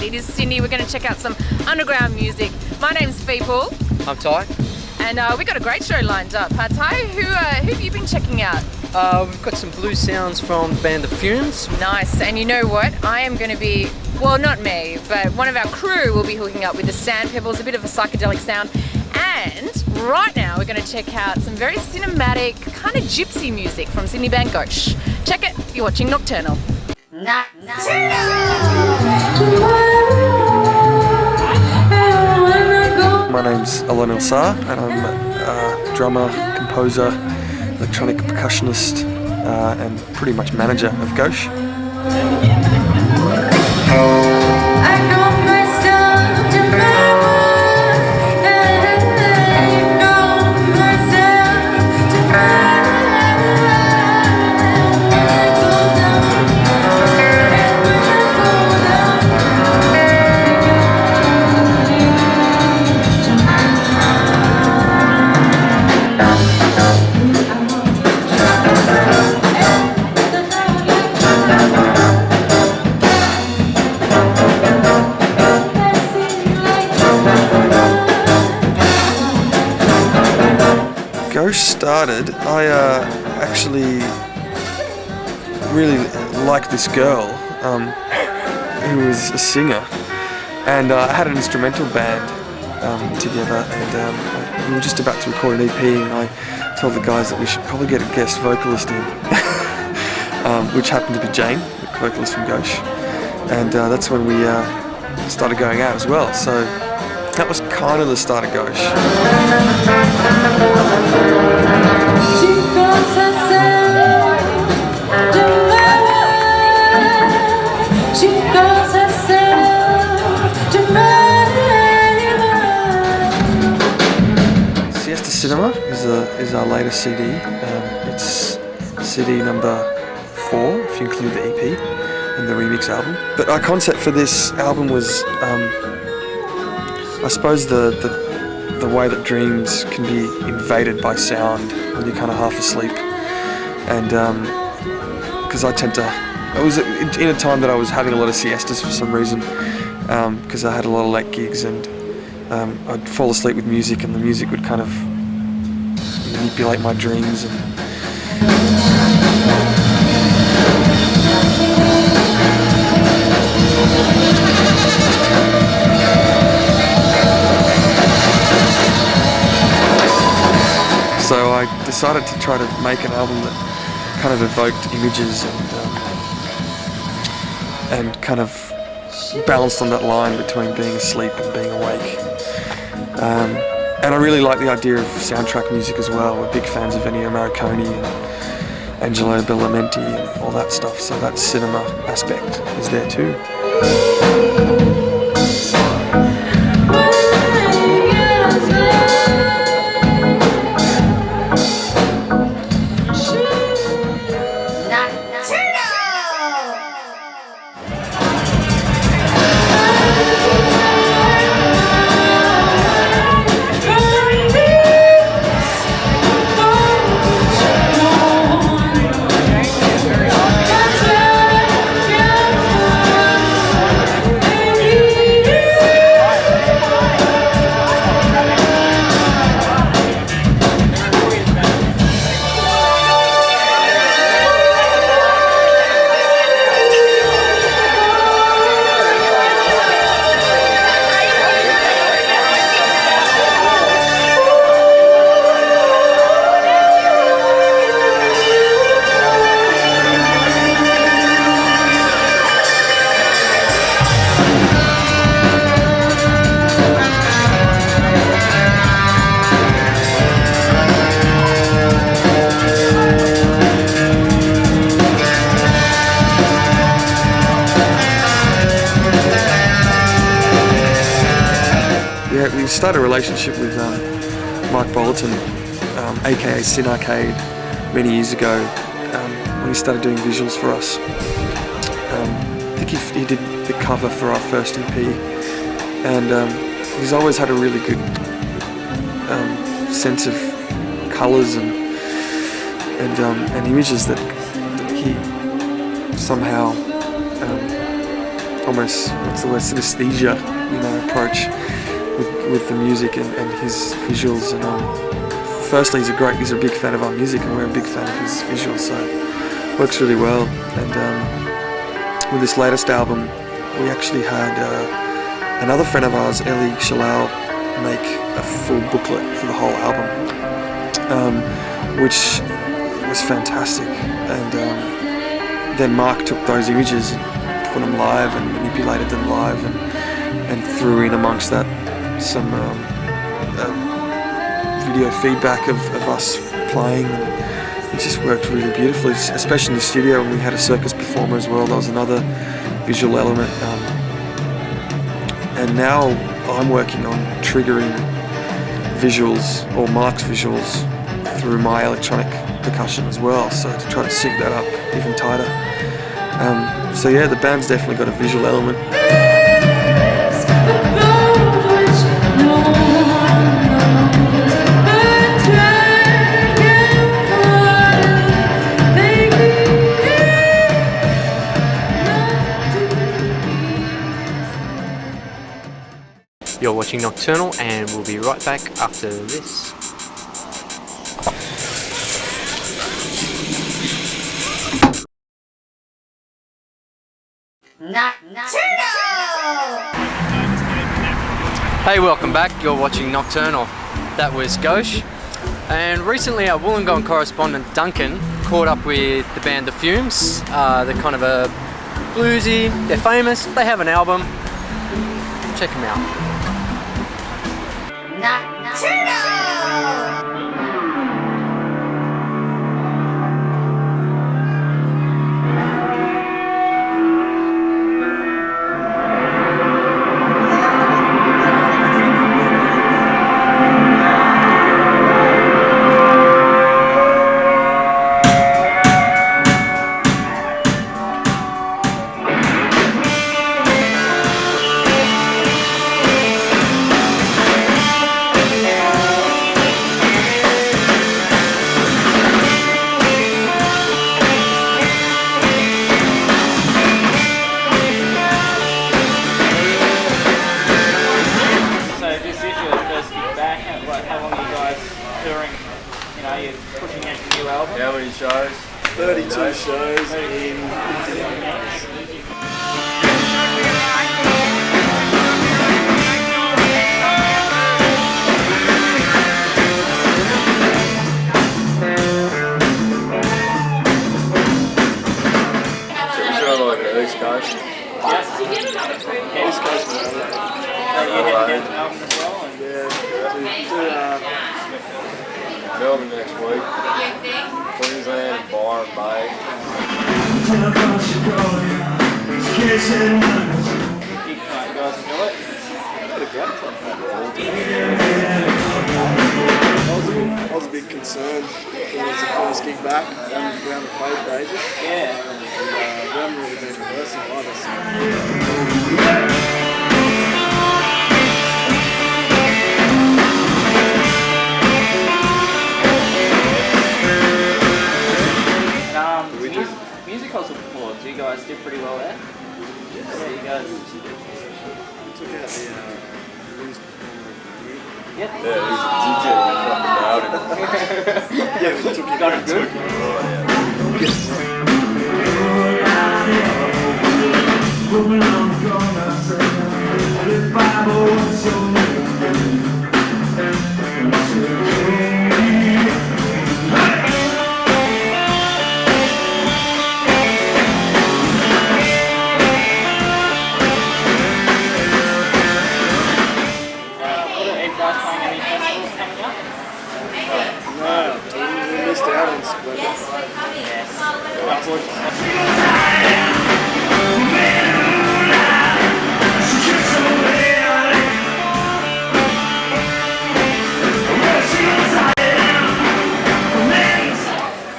It is Sydney. We're going to check out some underground music. My name's Feeple. I'm Ty. And we've got a great show lined up. Ty, who have you been checking out? We've got some blues sounds from the band The Fumes. Nice. And you know what? I am going to be, well, not me, but one of our crew will be hooking up with the Sand Pebbles, a bit of a psychedelic sound. And right now we're going to check out some very cinematic, kind of gypsy music from Sydney band Gauche. Check it. You're watching Nocturnal. My name's Alon Sar, and I'm a drummer, composer, electronic percussionist, and pretty much manager of Gauche. Gauche started, I actually really liked this girl who was a singer, and I had an instrumental band together, and we were just about to record an EP, and I told the guys that we should probably get a guest vocalist in, which happened to be Jane, the vocalist from Gauche, and that's when we started going out as well. So that was kind of the start of Gauche. Siesta Cinema is our latest CD. It's CD number 4, if you include the EP and the remix album. But our concept for this album was, I suppose, the way that dreams can be invaded by sound when you're kind of half asleep, and because I was in a time that I was having a lot of siestas for some reason, because I had a lot of late gigs, and I'd fall asleep with music, and the music would kind of manipulate my dreams. So I decided to try to make an album that kind of evoked images and kind of balanced on that line between being asleep and being awake. And I really like the idea of soundtrack music as well. We're big fans of Ennio Morricone and Angelo Badalamenti and all that stuff, so that cinema aspect is there too. We started a relationship with Mike Bolton, aka Sin Arcade, many years ago, when he started doing visuals for us. I think he did the cover for our first EP, and he's always had a really good sense of colours and images that he somehow almost, what's the word, synesthesia, you know, approach with the music and his visuals. And firstly, he's a big fan of our music, and we're a big fan of his visuals, so it works really well. And with this latest album, we actually had another friend of ours, Ellie Shalal, make a full booklet for the whole album, which was fantastic. And then Mark took those images and put them live and manipulated them live, and threw in amongst that some video feedback of us playing, and it just worked really beautifully, especially in the studio when we had a circus performer as well. That was another visual element. And now I'm working on triggering visuals, or Mark's visuals, through my electronic percussion as well, so to try to sync that up even tighter. So yeah, the band's definitely got a visual element. You're watching Nocturnal, and we'll be right back after this. Hey, welcome back. You're watching Nocturnal. That was Gauche. And recently our Wollongong correspondent Duncan caught up with the band The Fumes. They're kind of a bluesy, they're famous, they have an album. Check them out. How many shows? 32 shows in 59 days. Like the East Coast. East Coast. Melbourne next week. Queensland, Byron Bay. I was a bit concerned because it was the first gig back. I haven't been able to play for ages. Yeah. And we haven't really been rehearsing either. Music Hustle performance, you guys did pretty well there. Yeah, you guys took out the blues performer. Yep. Yeah, he was a DJ fucking loud. Yeah, we took it. Got it good.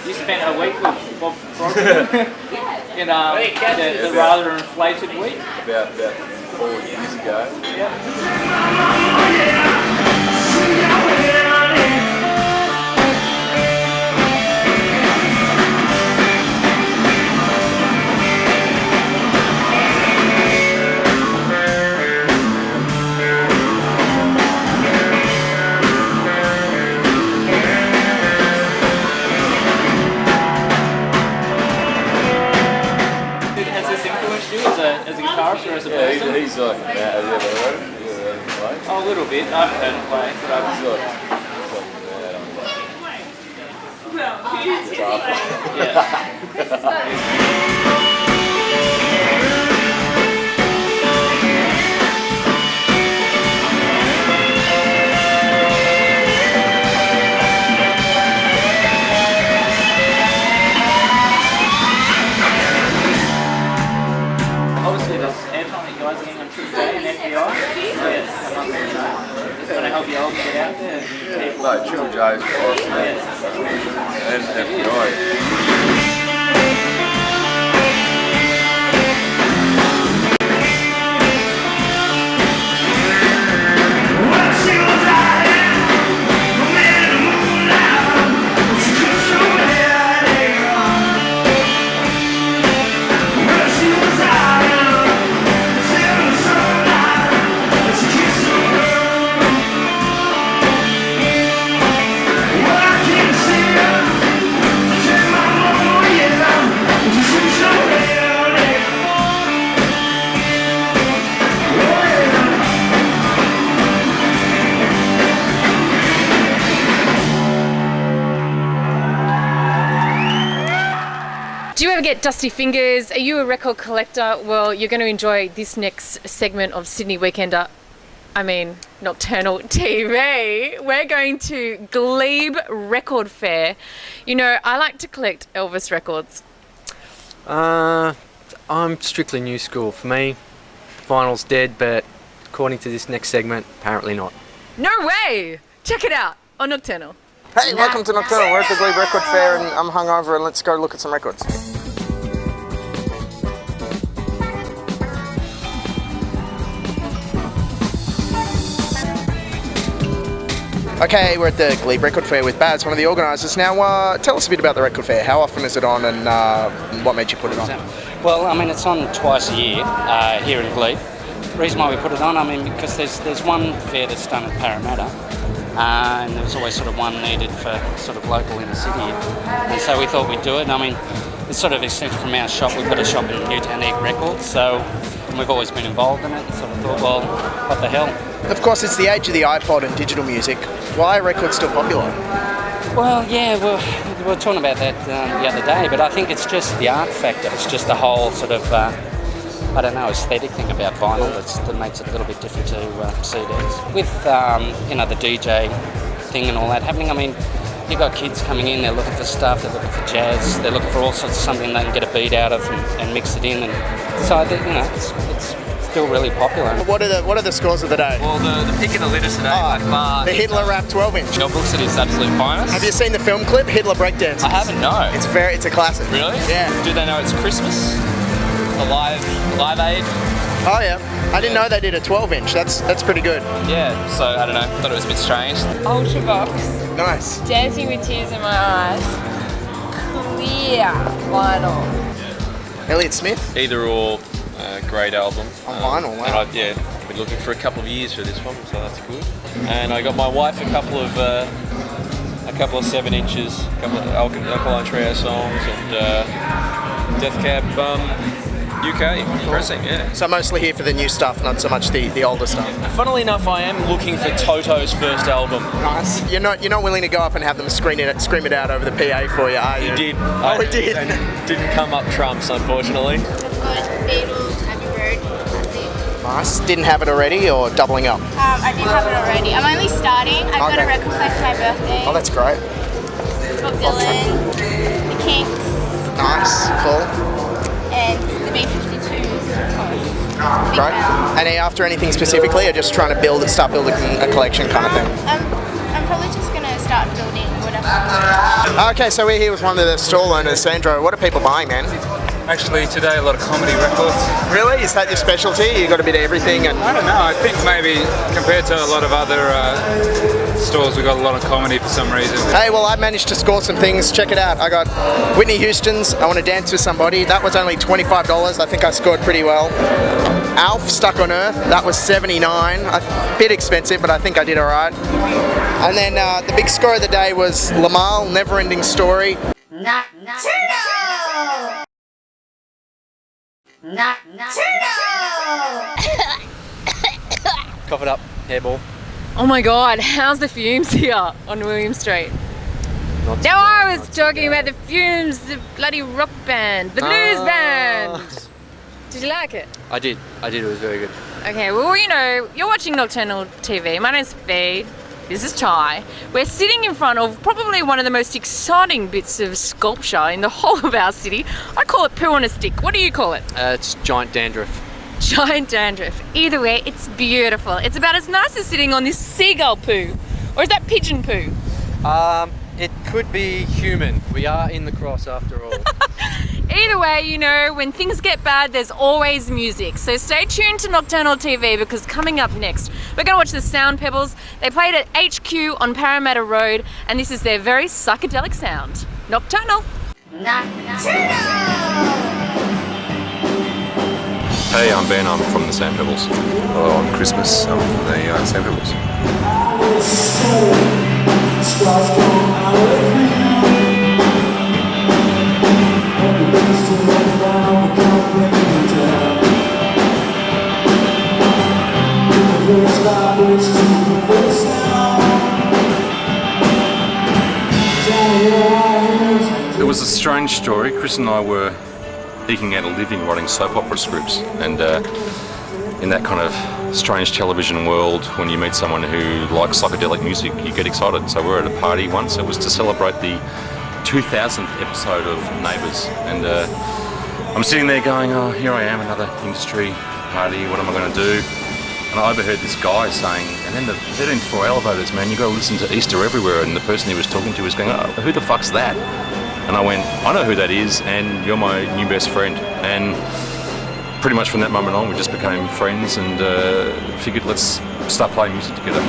You spent a week with Bob Crosby in the rather inflated week. About 4 years ago. Yep. he's like, have you ever heard him? You ever heard him play? Oh, a little bit. I've heard him play, but I've He's like, obviously there's airtime that you guys are getting on Trip Day and FBI. Just want to help you all get out there. no, Triple J's and FBI. Do you ever get dusty fingers? Are you a record collector? Well, you're going to enjoy this next segment of Sydney Weekender. I mean, Nocturnal TV. We're going to Glebe Record Fair. You know, I like to collect Elvis records. I'm strictly new school. For me, vinyl's dead, but according to this next segment, apparently not. No way! Check it out on Nocturnal. Hey, welcome to Nocturnal. We're at the Glebe Record Fair and I'm hungover and let's go look at some records. Okay, we're at the Glebe Record Fair with Baz, one of the organisers. Now, tell us a bit about the record fair. How often is it on and what made you put it on? Well, I mean, it's on twice a year here in Glebe. The reason why we put it on, I mean, because there's one fair that's done at Parramatta, and there's always sort of one needed for sort of local in the city. And so we thought we'd do it. I mean, it's sort of extension from our shop. We've got a shop in Newtown Records, so and we've always been involved in it. So we thought, well, what the hell? Of course, it's the age of the iPod and digital music. Why are records still popular? Well, yeah, we were talking about that the other day, but I think it's just the art factor. It's just the whole sort of, I don't know, aesthetic thing about vinyl that makes it a little bit different to CDs. With, the DJ thing and all that happening, I mean, you've got kids coming in, they're looking for stuff, they're looking for jazz, they're looking for all sorts of something they can get a beat out of and mix it in. And so, it's still really popular. What are the scores of the day? Well, the pick of the litter today by far. The Hitler Rap 12-inch. Your books at its absolute finest. Have you seen the film clip, Hitler Breakdance? I haven't, no. It's a classic. Really? Yeah. Do they know it's Christmas? The live aid? Oh yeah. I didn't know they did a 12-inch. That's pretty good. Yeah, so I don't know. Thought it was a bit strange. Ultravox. Nice. Dancing with Tears in My Eyes. Clear vinyl. Elliott Smith? Either or, great album. On vinyl, wow. And I've been looking for a couple of years for this one, so that's good. And I got my wife a couple of 7 inches, a couple of Alkaline Trio songs, and Death Cab UK pressing, yeah. So mostly here for the new stuff, not so much the older stuff. Funnily enough, I am looking for Toto's first album. Nice. You're not willing to go up and have them scream it out over the PA for you, are you? He did. Oh, he did. Didn't come up trumps, unfortunately. I've got Beatles, Abbey Road, that's it. Nice. Didn't have it already or doubling up? I did have it already. I'm only starting. I've got a record play for my birthday. Oh, that's great. Bob Dylan, The Kinks. Nice. Cool. And the B-52s. Great. And after anything specifically, or just trying to start building a collection kind of thing? I'm probably just going to start building whatever. Okay, so we're here with one of the stall owners, Sandro. What are people buying, man? Actually, today a lot of comedy records. Really? Is that your specialty? You got a bit of everything? And I don't know. I think maybe compared to a lot of other stores, we got a lot of comedy for some reason. Hey, well, I managed to score some things. Check it out. I got Whitney Houston's I Want to Dance with Somebody. That was only $25. I think I scored pretty well. Alf, Stuck on Earth. That was $79. A bit expensive, but I think I did all right. And then the big score of the day was Lamal, Never Ending Story. Nocturnal! Cough it up, hairball. Oh my God, how's the Fumes here on William Street? Not Now bad, I was not talking bad. about the Fumes, the bloody rock band, the blues band. Did you like it? I did, it was very good. Okay, well, you know, you're watching Nocturnal TV. My name's Fee. This is Ty. We're sitting in front of probably one of the most exciting bits of sculpture in the whole of our city. I call it poo on a stick. What do you call it? It's giant dandruff. Giant dandruff. Either way, it's beautiful. It's about as nice as sitting on this seagull poo. Or is that pigeon poo? It could be human. We are in the cross after all. Either way, you know, when things get bad, there's always music. So stay tuned to Nocturnal TV because coming up next, we're going to watch the Sand Pebbles. They played at HQ on Parramatta Road, and this is their very psychedelic sound. Nocturnal. Hey, I'm Ben, I'm from the Sand Pebbles. Hello, I'm Christmas. I'm from the Sand Pebbles. It was a strange story. Chris and I were eking out a living writing soap opera scripts, and in that kind of strange television world, when you meet someone who likes psychedelic music, you get excited. So we were at a party once. It was to celebrate the 2000th episode of Neighbours, and I'm sitting there going, oh, here I am, another industry party, what am I going to do? And I overheard this guy saying, and then the 13th floor elevators, man, you got to listen to Easter Everywhere, and the person he was talking to was going, oh, who the fuck's that? And I went, I know who that is, and you're my new best friend. And pretty much from that moment on, we just became friends and figured let's start playing music together.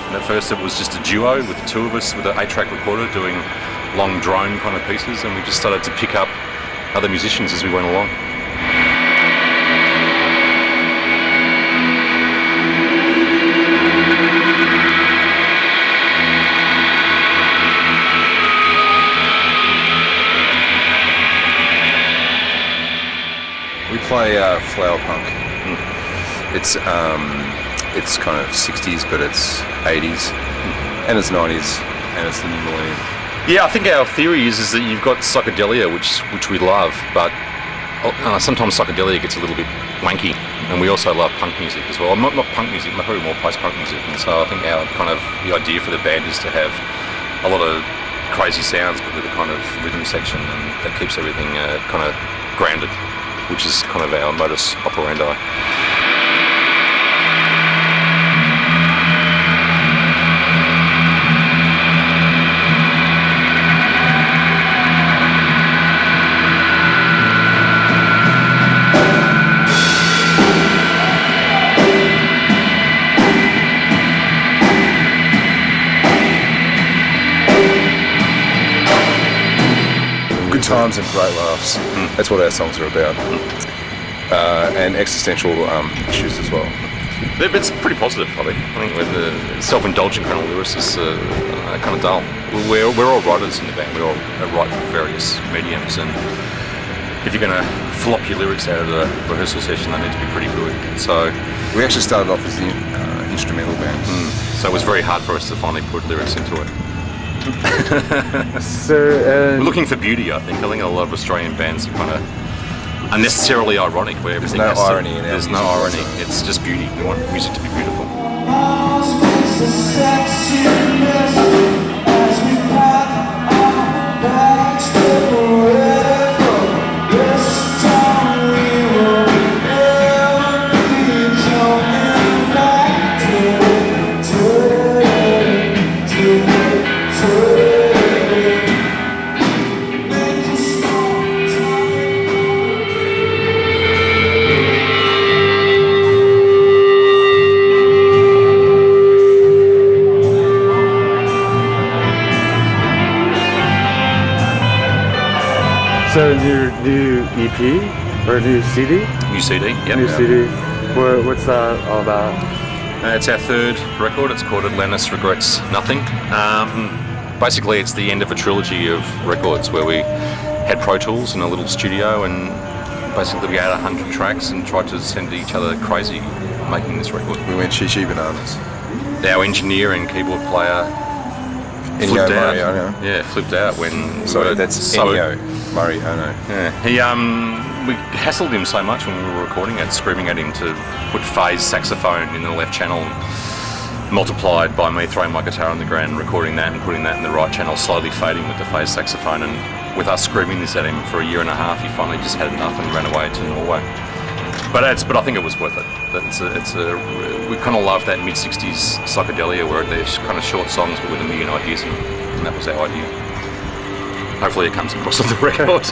At first it was just a duo with the two of us with an 8-track recorder doing long drone kind of pieces, and we just started to pick up other musicians as we went along. We play flower punk. It's kind of 60s, but it's 80s, and it's 90s, and it's the new millennium. Yeah, I think our theory is that you've got psychedelia, which we love, but sometimes psychedelia gets a little bit wanky, and we also love punk music as well. Not punk music, but probably more post-punk music. And so I think the idea for the band is to have a lot of crazy sounds, but with a kind of rhythm section, and that keeps everything kind of grounded, which is kind of our modus operandi. Good times and great laughs. That's what our songs are about. And existential issues as well. It's pretty positive, I think. I think with the self-indulgent kind of lyricists are kind of dull. We're all writers in the band. We all write for various mediums, and if you're going to flop your lyrics out of the rehearsal session, they need to be pretty good. So we actually started off as the instrumental band. So it was very hard for us to finally put lyrics into it. So we're looking for beauty, I think. I think a lot of Australian bands are kind of unnecessarily ironic, where everything there's no irony in our there's no irony. It's just beauty. We want music to be beautiful. EP or a new CD? New CD, yep. New CD. What's that all about? It's our third record. It's called Atlantis Regrets Nothing. Basically, it's the end of a trilogy of records where we had Pro Tools in a little studio and basically we had 100 tracks and tried to send each other crazy making this record. We went shishi bananas. Our engineer and keyboard player flipped out. Yeah, flipped out when. Sorry, that's Ennio Morricone. Yeah, we hassled him so much when we were recording it, screaming at him to put phase saxophone in the left channel, multiplied by me throwing my guitar on the ground and recording that and putting that in the right channel, slowly fading with the phase saxophone. And with us screaming this at him for a year and a half, he finally just had enough and ran away to Norway. But I think it was worth it. We kind of loved that mid-60s psychedelia where there's kind of short songs but with a million ideas in them, and that was our idea. Hopefully it comes across on the record.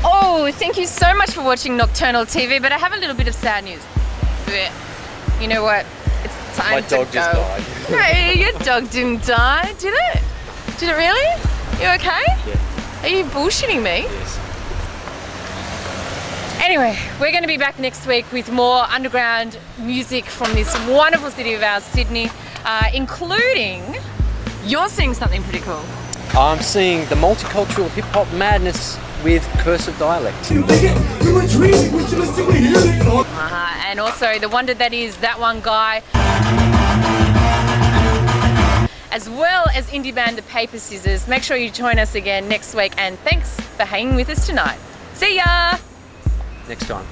Oh, thank you so much for watching Nocturnal TV, but I have a little bit of sad news. You know what? It's time to go. My dog just died. Hey, your dog didn't die, did it? Did it really? You okay? Yeah. Are you bullshitting me? Yes. Anyway, we're going to be back next week with more underground music from this wonderful city of ours, Sydney, including you're seeing something pretty cool. I'm seeing the multicultural hip-hop madness with cursive dialect. And also the wonder that is that one guy, as well as indie band The Paper Scissors. Make sure you join us again next week, and thanks for hanging with us tonight. See ya! Next time.